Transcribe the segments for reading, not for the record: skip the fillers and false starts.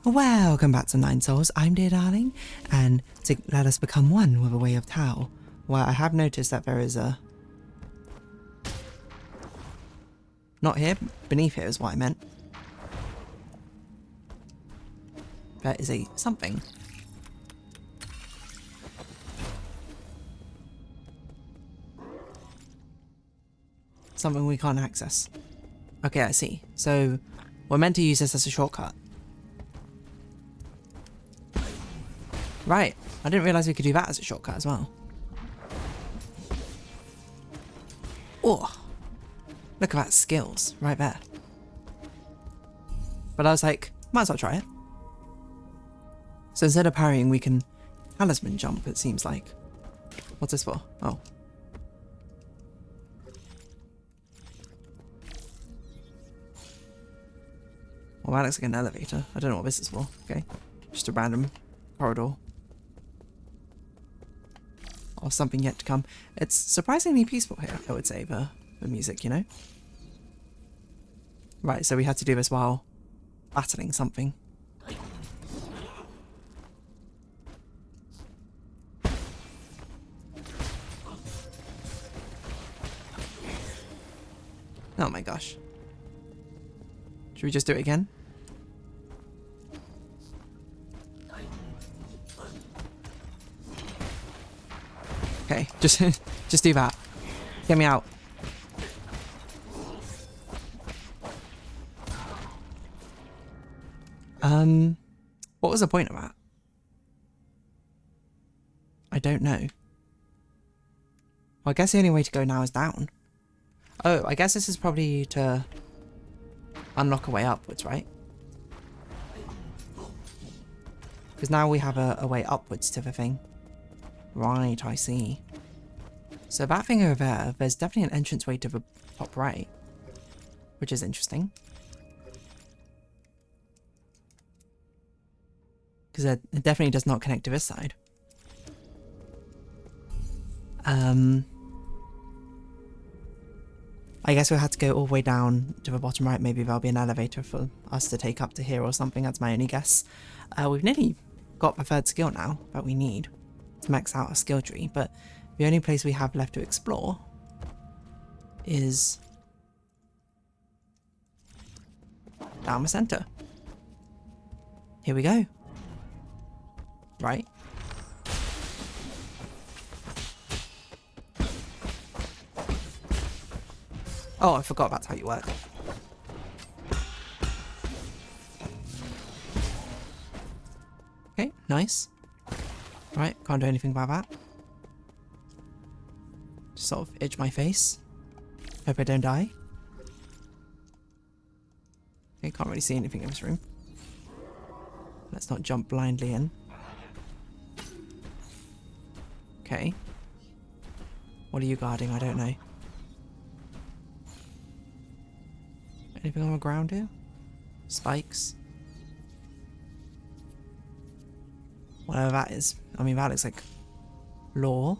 Welcome back to Nine Souls. I'm Dear Darling, and to let us become one with a way of Tao. Well, I have noticed that there is a... Not here, beneath here is what I meant. There is a something. Something we can't access. Okay, I see. So, we're meant to use this as a shortcut. Right, I didn't realise we could do that as a shortcut as well. Oh, look at that skills right there. But I was like, might as well try it. So instead of parrying, we can talisman jump, it seems like. What's this for? Oh. Well, that looks like an elevator. I don't know what this is for. Okay. Just a random corridor. Or something yet to come. It's surprisingly peaceful here, I would say, the music, you know? Right, so we had to do this while battling something. Oh my gosh. Should we just do it again? Okay, just do that. Get me out. What was the point of that? I don't know. Well, I guess the only way to go now is down. Oh, I guess this is probably to unlock a way upwards, right? Because now we have a way upwards to the thing. Right, I see. So that thing over there, there's definitely an entranceway to the top right. Which is interesting. Because it definitely does not connect to this side. I guess we'll have to go all the way down to the bottom right. Maybe there'll be an elevator for us to take up to here or something. That's my only guess. We've nearly got the third skill now that we need to max out our skill tree, but the only place we have left to explore is down the center. Here we go. Right. Oh, I forgot that's how you work. Okay, nice. Right, can't do anything about that. Just sort of itch my face. Hope I don't die. Okay, can't really see anything in this room. Let's not jump blindly in. Okay. What are you guarding? I don't know. Anything on the ground here? Spikes? Whatever that is. I mean, that looks like lore.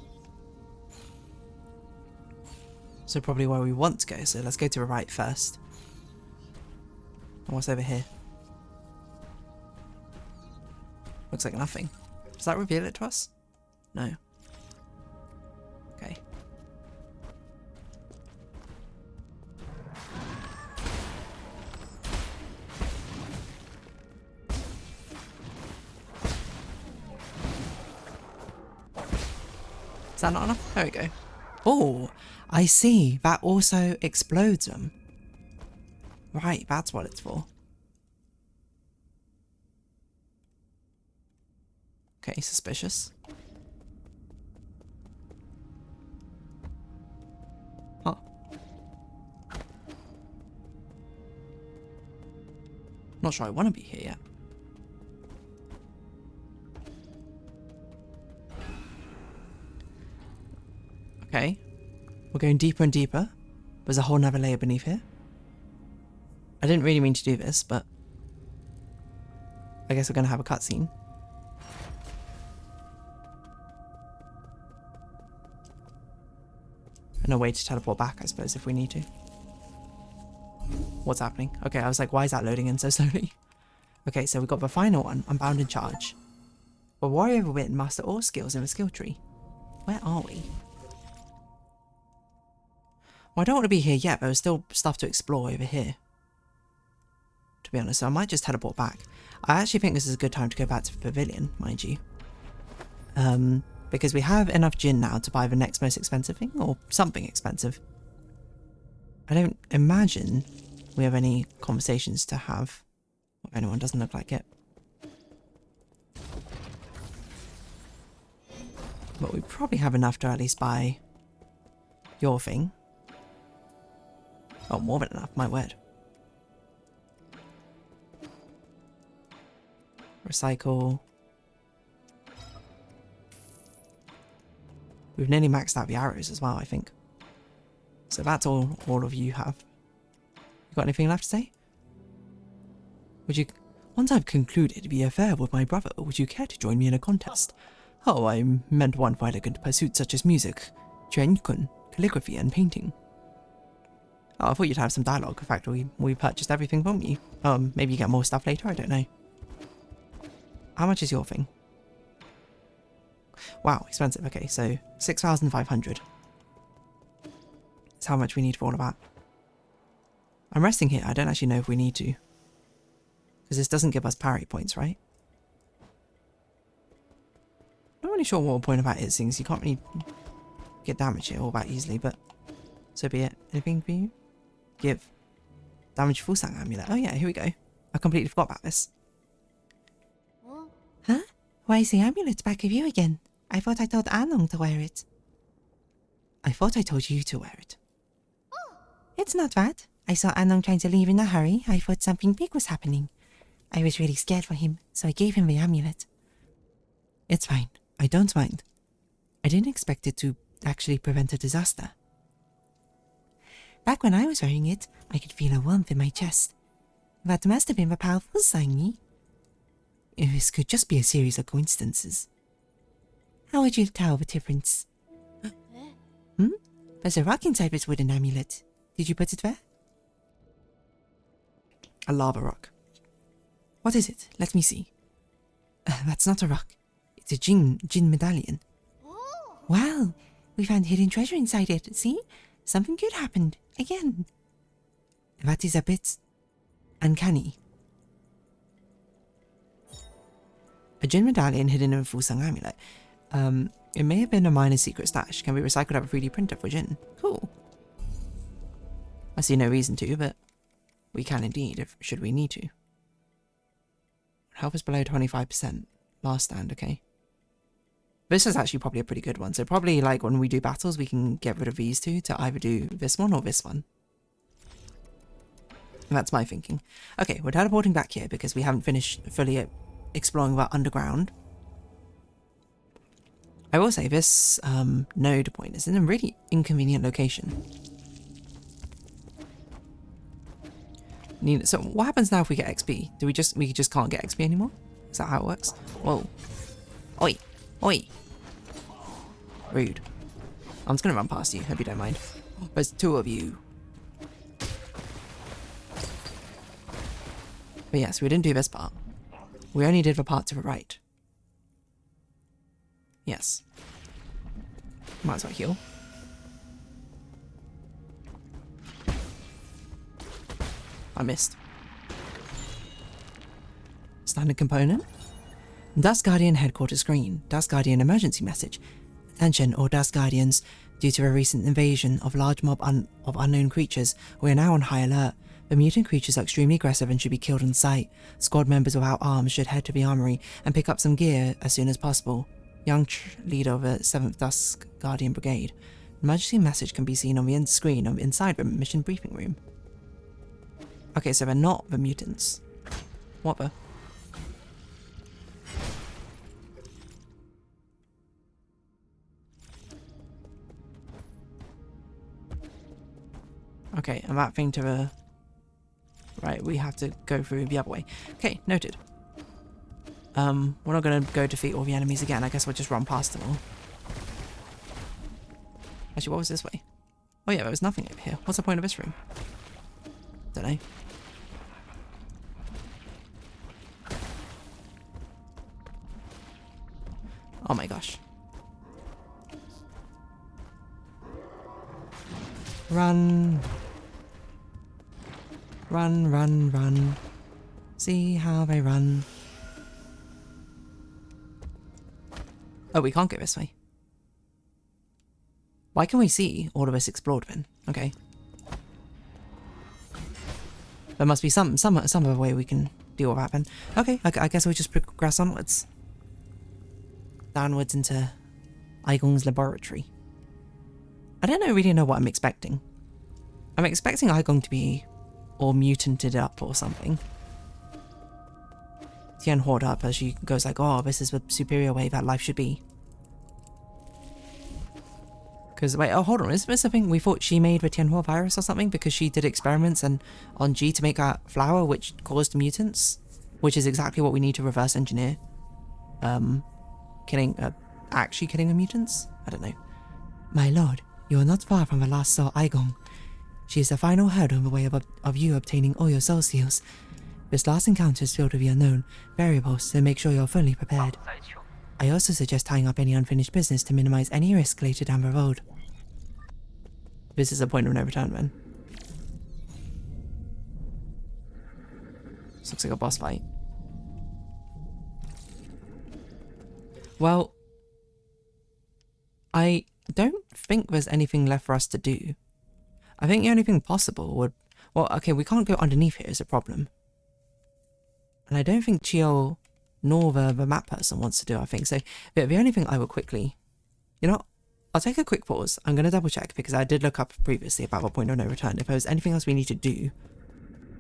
So probably where we want to go. So let's go to the right first. And what's over here? Looks like nothing. Does that reveal it to us? No. Okay. Is that not enough? There we go. Oh, I see. That also explodes them. Right, that's what it's for. Okay, suspicious. Huh. Not sure I want to be here yet. Okay, we're going deeper and deeper. There's a whole nother layer beneath here. I didn't really mean to do this, but I guess we're going to have a cutscene. And a way to teleport back, I suppose, if we need to. What's happening? Okay, I was like, why is that loading in so slowly? Okay, so we got the final one, Unbound and Charge. But Warrior of Wit, master all skills in the skill tree. Where are we? Well, I don't want to be here yet, but there's still stuff to explore over here. To be honest, so I might just teleport back. I actually think this is a good time to go back to the pavilion, mind you. Because we have enough gin now to buy the next most expensive thing, or something expensive. I don't imagine we have any conversations to have. If anyone, doesn't look like it. But we probably have enough to at least buy your thing. Oh, more than enough, my word. Recycle. We've nearly maxed out the arrows as well, I think. So that's all of you have. You got anything left to say? Would you... Once I've concluded the affair with my brother, would you care to join me in a contest? Oh, I meant one for elegant pursuits such as music, chenkun, calligraphy, and painting. Oh, I thought you'd have some dialogue. In fact, we purchased everything from you. Maybe you get more stuff later, I don't know. How much is your thing? Wow, expensive. Okay, so 6,500. That's how much we need for all of that. I'm resting here. I don't actually know if we need to. Because this doesn't give us parry points, right? Not really sure what the point of that is, since you can't really get damage here all that easily, but so be it. Anything for you? Give. Damage Fusang amulet. Oh yeah, here we go. I completely forgot about this. Huh? Why is the amulet back of you again? I thought I told Anong to wear it. I thought I told you to wear it. It's not that. I saw Anong trying to leave in a hurry. I thought something big was happening. I was really scared for him, so I gave him the amulet. It's fine. I don't mind. I didn't expect it to actually prevent a disaster. Back when I was wearing it, I could feel a warmth in my chest. That must have been the powerful Sangi. This could just be a series of coincidences. How would you tell the difference? There's a rock inside this wooden amulet. Did you put it there? A lava rock. What is it? Let me see. That's not a rock. It's a Jin medallion. Wow, we found hidden treasure inside it. See? Something good happened. Again. That is a bit uncanny. A Jin medallion hidden in a Fusang amulet. It may have been a minor secret stash. Can be recycled out of a 3D printer for Jin. Cool. I see no reason to, but we can indeed, if should we need to. Health is below 25%. Last stand, okay. This is actually probably a pretty good one. So probably like when we do battles, we can get rid of these two to either do this one or this one. That's my thinking. Okay, we're teleporting back here because we haven't finished fully exploring that underground. I will say this node point is in a really inconvenient location. So what happens now if we get XP? We just can't get XP anymore? Is that how it works? Whoa. Oi. Oi. Rude. I'm just gonna run past you, hope you don't mind. There's two of you. But yes, we didn't do this part. We only did the part to the right. Yes. Might as well heal. I missed. Standard component. Dust Guardian headquarters screen. Dust Guardian emergency message. Attention, all Dust Guardians. Due to a recent invasion of large mob of unknown creatures, we are now on high alert. The mutant creatures are extremely aggressive and should be killed on sight. Squad members without arms should head to the armory and pick up some gear as soon as possible. Young leader of the 7th Dust Guardian Brigade. Emergency message can be seen on the end screen inside the mission briefing room. Okay, so they're not the mutants. What the? Okay, and that thing to the... Right, we have to go through the other way. Okay, noted. We're not going to go defeat all the enemies again. I guess we'll just run past them all. Actually, what was this way? Oh yeah, there was nothing over here. What's the point of this room? Don't know. Oh my gosh. Run. Run, run, run. See how they run. Oh, we can't go this way. Why can we see all of this explored then? Okay. There must be some other way we can deal with that then. Okay, I guess we'll just progress onwards. Downwards into Aigung's laboratory. I don't really know what I'm expecting. I'm expecting Aigung to be all mutanted up or something. Tian Horde up as she goes like, oh, this is the superior way that life should be. Because, wait, oh, hold on, is this something we thought she made the Tianhua virus or something? Because she did experiments on G to make that flower which caused mutants? Which is exactly what we need to reverse engineer. Actually killing the mutants? I don't know. My lord, you are not far from the last soul Aigung. She is the final hurdle in the way of you obtaining all your soul seals. This last encounter is filled with the unknown variables, so make sure you're fully prepared. I also suggest tying up any unfinished business to minimize any risk later down the road. This is a point of no return, man. This looks like a boss fight. Well, I don't think there's anything left for us to do. I think the only thing possible would... Well, okay, we can't go underneath here is a problem. And I don't think Chio nor the map person wants to do, I think. So the only thing I will quickly... You know, I'll take a quick pause. I'm going to double check because I did look up previously about the point of no return. If there's anything else we need to do.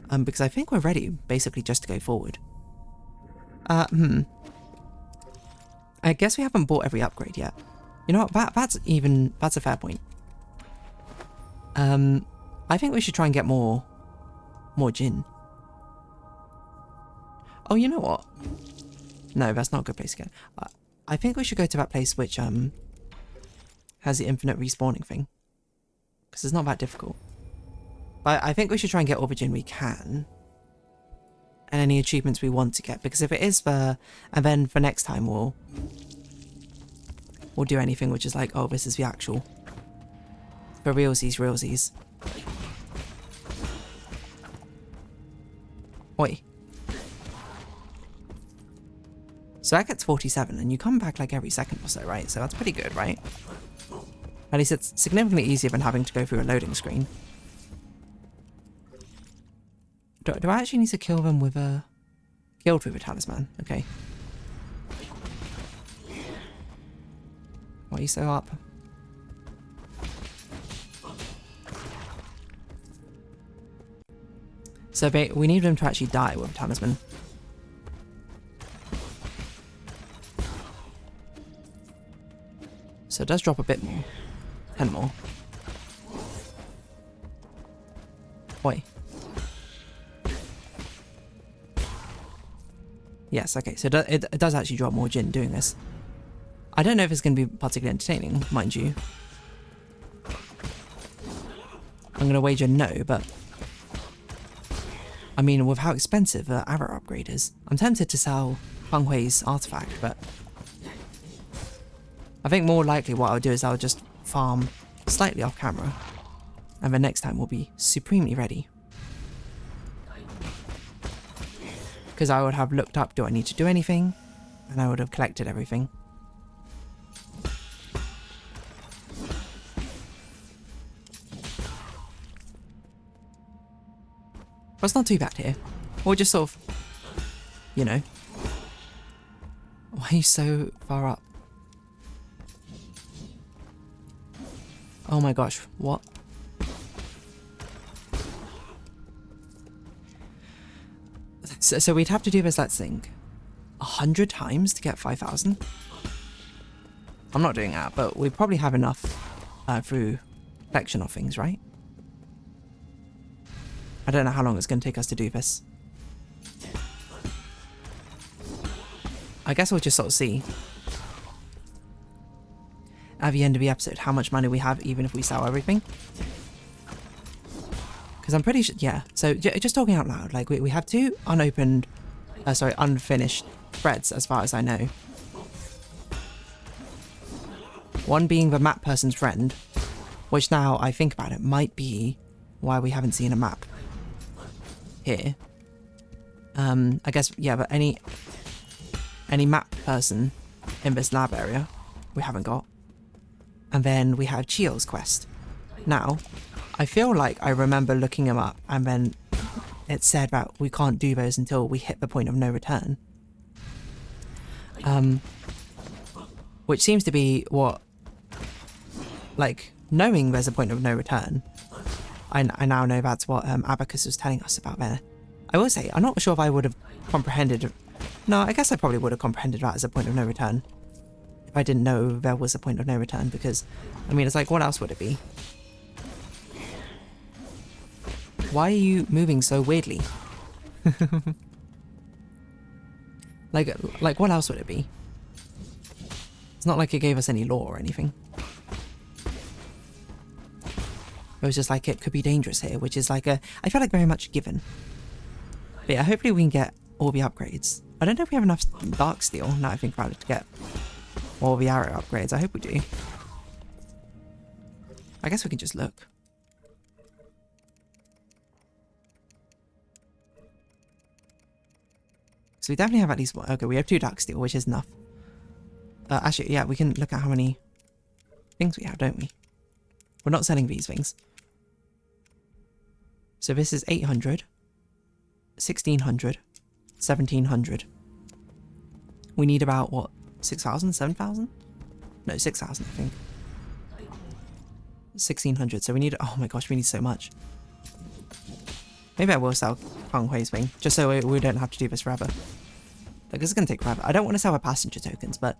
Because I think we're ready, basically, just to go forward. I guess we haven't bought every upgrade yet. You know what, that's a fair point. I think we should try and get more gin. Oh, you know what? No, that's not a good place to go. I think we should go to that place which has the infinite respawning thing. Because it's not that difficult. But I think we should try and get all the gin we can. And any achievements we want to get. Because if it is and then for next time we'll do anything which is like, oh, this is the actual. For realsies. Oi. So that gets 47, and you come back like every second or so, right? So that's pretty good, right? At least it's significantly easier than having to go through a loading screen. Do I actually need to kill them with a... Killed with a talisman? Okay. Why are you so up? So we need them to actually die with a talisman. So it does drop a bit more. 10 more. Oi. Yes, okay, so it does actually drop more gin doing this. I don't know if it's going to be particularly entertaining, mind you. I'm going to wager no, but... I mean, with how expensive the arrow upgrade is, I'm tempted to sell Feng Hui's artifact, but... I think more likely what I'll do is I'll just farm slightly off camera. And then next time we'll be supremely ready. Because I would have looked up, do I need to do anything? And I would have collected everything. But it's not too bad here. Or just sort of, you know. Why are you so far up? Oh my gosh, what? So we'd have to do this, let's think, 100 times to get 5,000? I'm not doing that, but we probably have enough through collection of things, right? I don't know how long it's going to take us to do this. I guess we'll just sort of see at the end of the episode how much money we have, even if we sell everything. Because I'm pretty sure, yeah. So just talking out loud, like we have 2 unfinished threads as far as I know. One being the map person's friend, which now I think about it might be why we haven't seen a map here. I guess, yeah, but any map person in this lab area we haven't got. And then we have Chio's quest. Now, I feel like I remember looking him up and then it said that we can't do those until we hit the point of no return. Which seems to be what, like, knowing there's a point of no return. I now know that's what Abacus was telling us about there. I will say, I'm not sure if I would have comprehended... No, I guess I probably would have comprehended that as a point of no return. If I didn't know there was a point of no return, because, I mean, it's like, what else would it be? Why are you moving so weirdly? like, what else would it be? It's not like it gave us any lore or anything. It was just like, it could be dangerous here, which is like I feel like very much given. But yeah, hopefully we can get all the upgrades. I don't know if we have enough dark steel, now I think about it, to get all the arrow upgrades. I hope we do. I guess we can just look. So we definitely have at least one. Okay, we have 2 dark steel, which is enough. Actually, yeah, we can look at how many things we have, don't we? We're not selling these things. So this is 800, 1600, 1700. We need about, what, 6,000, 7,000? No, 6,000, I think. 1,600, so we need, oh my gosh, we need so much. Maybe I will sell Kang Hui's thing, just so we don't have to do this forever. Like, this is going to take forever. I don't want to sell the passenger tokens, but...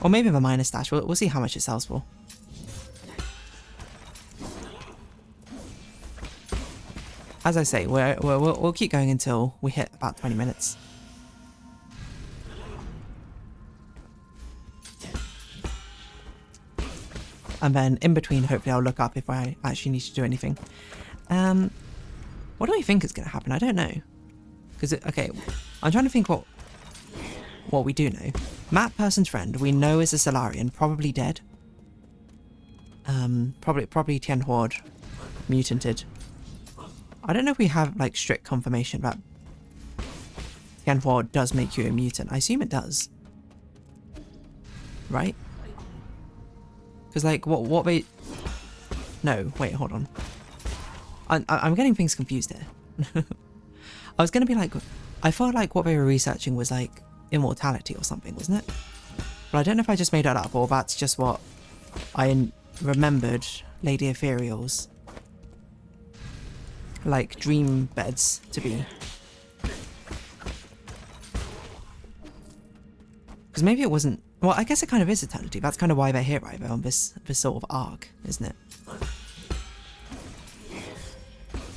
Or maybe the minor stash, we'll see how much it sells for. As I say, we'll keep going until we hit about 20 minutes. And then in between, hopefully I'll look up if I actually need to do anything. What do I think is going to happen? I don't know. Because, okay, I'm trying to think what we do know. Map person's friend, we know is a Solarian, probably dead. Probably Tien Horde, mutanted. I don't know if we have, like, strict confirmation that Tien Horde does make you a mutant. I assume it does. Right? Because, like, what they... No, wait, hold on. I'm getting things confused here. I was going to be like... I felt like what they were researching was, like, immortality or something, wasn't it? But I don't know if I just made that up or that's just what I remembered Lady Ethereal's, like, dream beds to be. Because maybe it wasn't... Well, I guess it kind of is eternity. That's kind of why they're here, right? They're on this sort of arc, isn't it?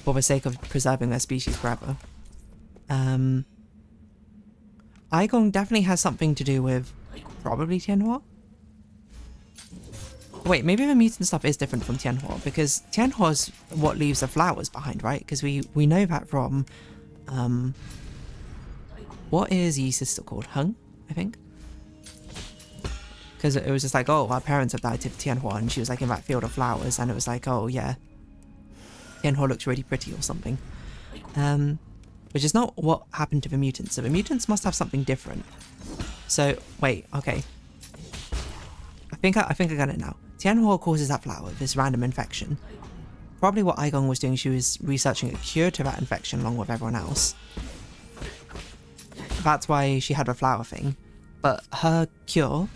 For the sake of preserving their species forever. Aigong definitely has something to do with probably Tianhua. Wait, maybe the mutant stuff is different from Tianhua, because Tianhua's what leaves the flowers behind, right? Because we know that from what is Yi's sister called? Hung, I think. Because it was just like, oh, our parents have died to Tianhua, and she was like in that field of flowers, and it was like, oh yeah, Tianhua looks really pretty or something. Which is not what happened to the mutants. So the mutants must have something different. So wait, okay. I think I got it now. Tianhua causes that flower, this random infection. Probably what Aigong was doing, she was researching a cure to that infection along with everyone else. That's why she had the flower thing. But her cure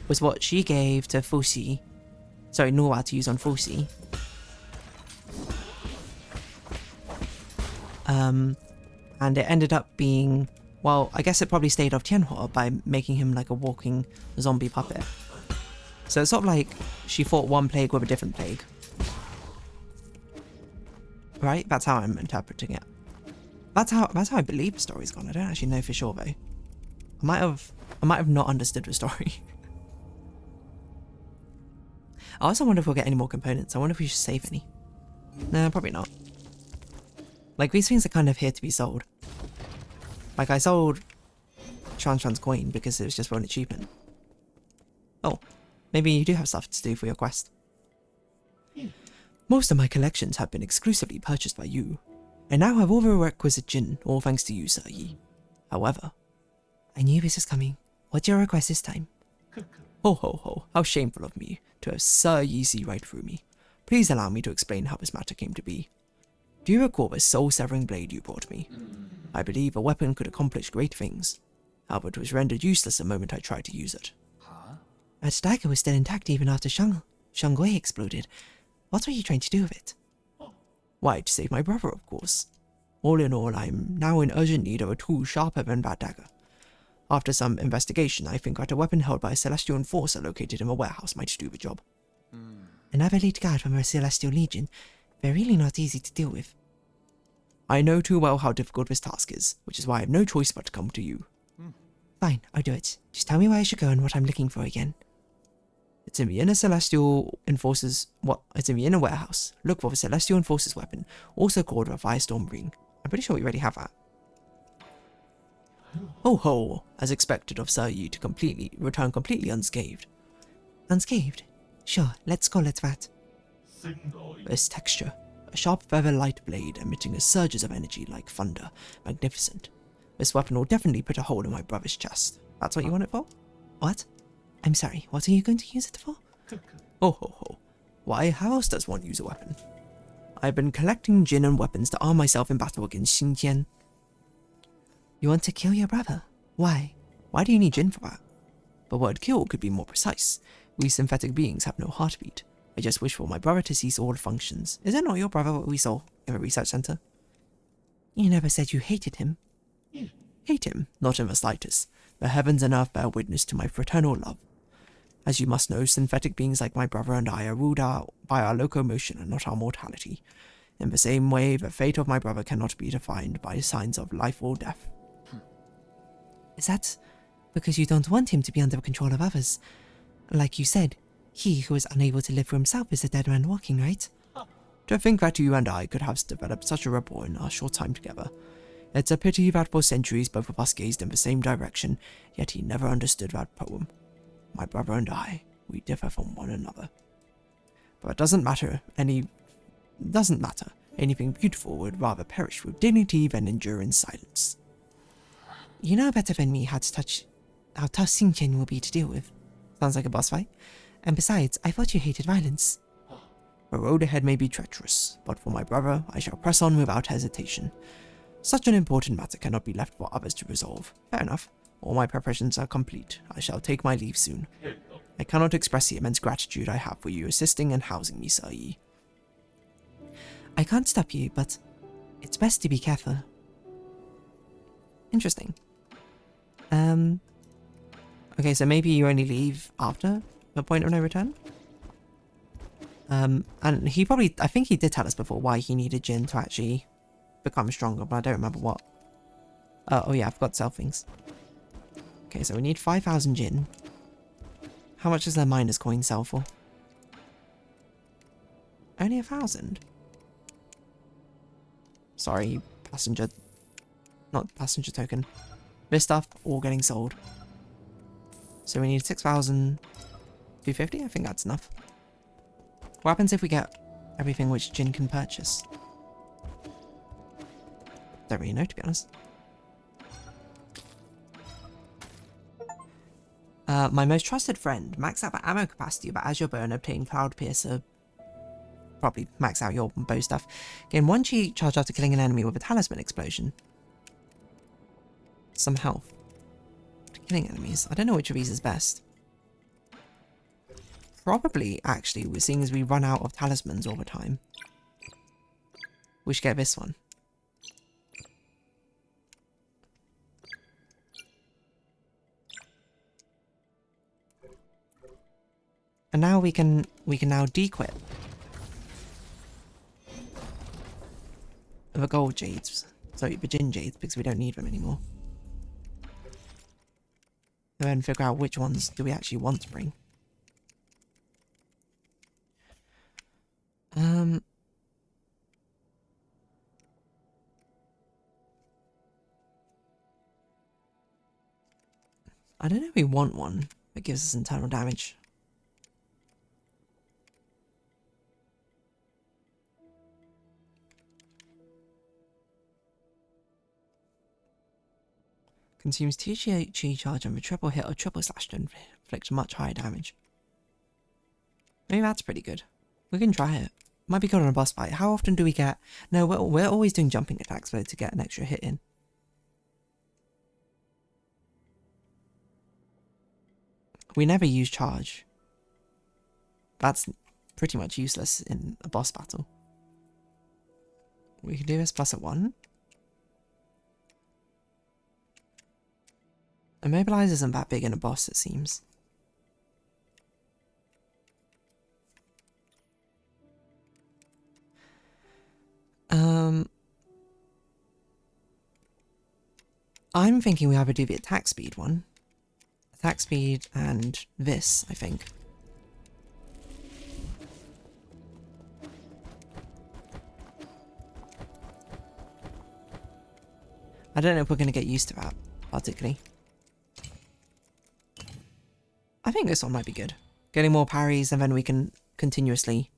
was what she gave to Fuxi. Sorry, Nuwa to use on Fuxi. And it ended up being, well, I guess it probably stayed off Tianhua by making him like a walking zombie puppet. So it's sort of like she fought one plague with a different plague. Right? That's how I'm interpreting it. That's how I believe the story's gone. I don't actually know for sure though. I might have not understood the story. I also wonder if we'll get any more components. I wonder if we should save any. No, probably not. Like, these things are kind of here to be sold. Like, I sold Shan's coin because it was just for an achievement. Oh, maybe you do have stuff to do for your quest. Most of my collections have been exclusively purchased by you. I now have all the requisite Jin, all thanks to you, Sir Yi. However, I knew this was coming. What's your request this time? Ho ho ho, how shameful of me to have Sir Yi see right through me. Please allow me to explain how this matter came to be. Do you recall the soul-severing blade you brought me? I believe a weapon could accomplish great things. However, it was rendered useless the moment I tried to use it. That dagger was still intact even after Shangwei exploded. What were you trying to do with it? Why, to save my brother, of course. All in all, I am now in urgent need of a tool sharper than that dagger. After some investigation, I think that a weapon held by a Celestial Enforcer located in a warehouse might do the job. Another lead guard from a Celestial Legion. They're really not easy to deal with. I know too well how difficult this task is, which is why I have no choice but to come to you. Fine, I'll do it. Just tell me where I should go and what I'm looking for again. It's in the inner Celestial Enforcer's... It's in the inner warehouse. Look for the Celestial Enforcer's weapon, also called a Firestorm Ring. I'm pretty sure we already have that. Ho ho! As expected of Sir Yi to return completely unscathed. Unscathed? Sure, let's call it that. This texture. A sharp feather light blade emitting surges of energy like thunder. Magnificent. This weapon will definitely put a hole in my brother's chest. That's what you want it for? What? I'm sorry, what are you going to use it for? Oh ho ho. Why, how else does one use a weapon? I've been collecting Jin and weapons to arm myself in battle against Xinjiang. You want to kill your brother? Why? Why do you need Jin for that? The word kill could be more precise. We synthetic beings have no heartbeat. I just wish for my brother to cease all functions. Is that not your brother what we saw in the research center? You never said you hated him. Hate him? Not in the slightest. The heavens and earth bear witness to my fraternal love. As you must know, synthetic beings like my brother and I are ruled out by our locomotion and not our mortality. In the same way, the fate of my brother cannot be defined by signs of life or death. Is that because you don't want him to be under the control of others? Like you said, he who is unable to live for himself is a dead man walking, right? To think that you and I could have developed such a rapport in our short time together. It's a pity that for centuries both of us gazed in the same direction, yet he never understood that poem. My brother and I, we differ from one another. But it doesn't matter. Anything beautiful would rather perish with dignity than endure in silence. You know better than me how tough Xinjiang will be to deal with. Sounds like a boss fight. And besides, I thought you hated violence. The road ahead may be treacherous, but for my brother, I shall press on without hesitation. Such an important matter cannot be left for others to resolve. Fair enough. All my preparations are complete. I shall take my leave soon. I cannot express the immense gratitude I have for you assisting and housing me, Sir Yi. I can't stop you, but it's best to be careful. Interesting. Okay, so maybe you only leave after the point of no return? And he probably, I think he did tell us before why he needed Jin to actually become stronger, but I don't remember what. Oh yeah, I forgot to sell things. Okay, so we need 5,000 Jin. How much does their miner's coin sell for? Only 1,000? Sorry, passenger... Not passenger token. This stuff, all getting sold. So we need 6,250? I think that's enough. What happens if we get everything which Jin can purchase? Don't really know, to be honest. My most trusted friend, max out the ammo capacity of Azure Bow and obtain Cloud Piercer. Probably max out your bow stuff. Gain 1 cheat charge after killing an enemy with a talisman explosion. Some health. Killing enemies. I don't know which of these is best. Probably, actually, we're seeing as we run out of talismans all the time. We should get this one. And now we can now dequit the gold jades. Sorry, the Jin jades, because we don't need them anymore. And then figure out which ones do we actually want to bring. I don't know if we want one, That gives us internal damage. Consumes 2 chi charge and a triple hit or triple slash to inflict much higher damage. Maybe that's pretty good. We can try it. Might be good on a boss fight. How often do we get... No, we're always doing jumping attacks though to get an extra hit in. We never use charge. That's pretty much useless in a boss battle. We can do this plus a 1. Immobilize isn't that big in a boss, it seems. I'm thinking we either do the attack speed one. Attack speed and this, I think. I don't know if we're going to get used to that, particularly. I think this one might be good. Getting more parries and then we can continuously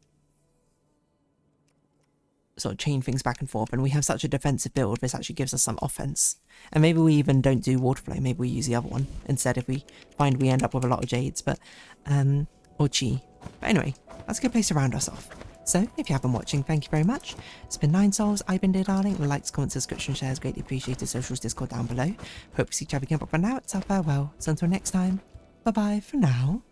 sort of chain things back and forth, and we have such a defensive build, this actually gives us some offense. And maybe we even don't do water flow, maybe we use the other one instead if we find we end up with a lot of jades, but or chi. But anyway, that's a good place to round us off. So if you have been watching, thank you very much. It's been 9 Souls, I've been Dear Darling. Likes, comments, subscription, shares, greatly appreciated. Socials, Discord down below. Hope to see each other again, but for now it's our farewell. So until next time, bye bye for now.